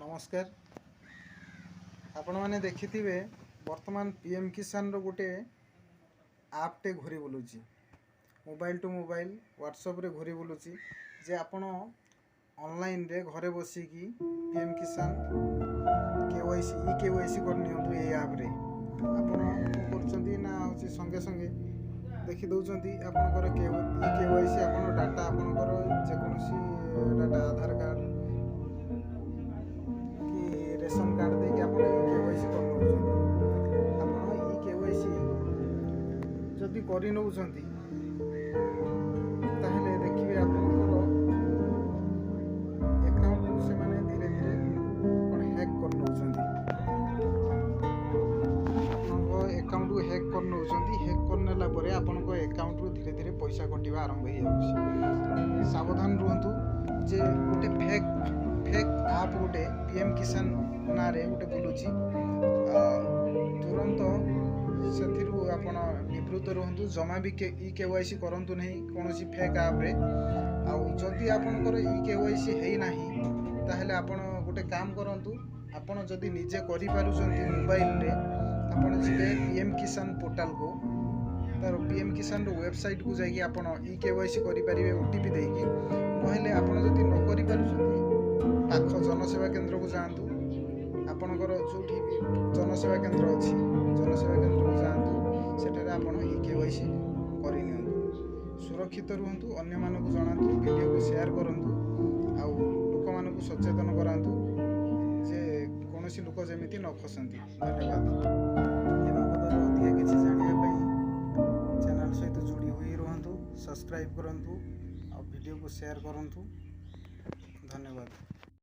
नमस्कार। आपण मैंने देखिथिबे वर्तमान पीएम किसान रो गोटे आपटे घूरी बुलूची मोबाइल टू मोबाइल व्हाट्सएप रे घूरी बुलूची जे आपण ऑनलाइन रे घरे बसिकी पीएम किसान केवाईसी कर नियंतु ए ऐप रे आपण करचंती ना होची संगे संगे देखि दउचंती आपनकर केवाईसी आपण डाटा आपनकर जे कोनोसी डाटा आधार कार्ड रेशन कार्ड देके आप केवाईसी कर केवाईसी जदि कर देखिए आप अकाउंट से माने धीरे धीरे कौन हैक कर अकाउंट को हैक करनेला आपण अकाउंट रू धीरे धीरे पैसा कटिवा आरंभ हो जाउछि। सावधान रुहतु जे गोटे फेक आप गोटे पीएम किसान ना रे गोटे बुलूची तुरंत से आपण निवृत्त रुहतु। जमा भी केवाईसी करंतु नहीं कौनसी फेक आप रे जदि आपनकर केवाईसी है नहीं ताहले आपण गोटे काम करंतु। आपण जदि निजे करि पारुछंती मोबाइल रे आपण जिबे पीएम किसान पोर्टल को तार पीएम किसान रो वेबसाइट को जाई आपण केवाईसी करि परिबे ओटीपी देकी नहले आपण जदि न करि पारुछंती पाख जनसेवा केंद्र को जातु। आपणकर जो जनसेवा केंद्र अच्छी जनसेवा केंद्र को जातु सेठारे आपण केवाईसी करि नियंतु। सुरक्षित रुहतु, अन्य मानक जणातु, वीडियो को शेयर करंतु आउ लोक मानक सचेतन करांतु जे कोनोसी लोक जेमिति न फसंती। धन्यवाद। ए बाबदर अधिक किछि जानिया पई चैनल सहित जुड़ी हुई रहंतु, सब्सक्राइब करंतु और वीडियो को शेयर करंतु। धन्यवाद।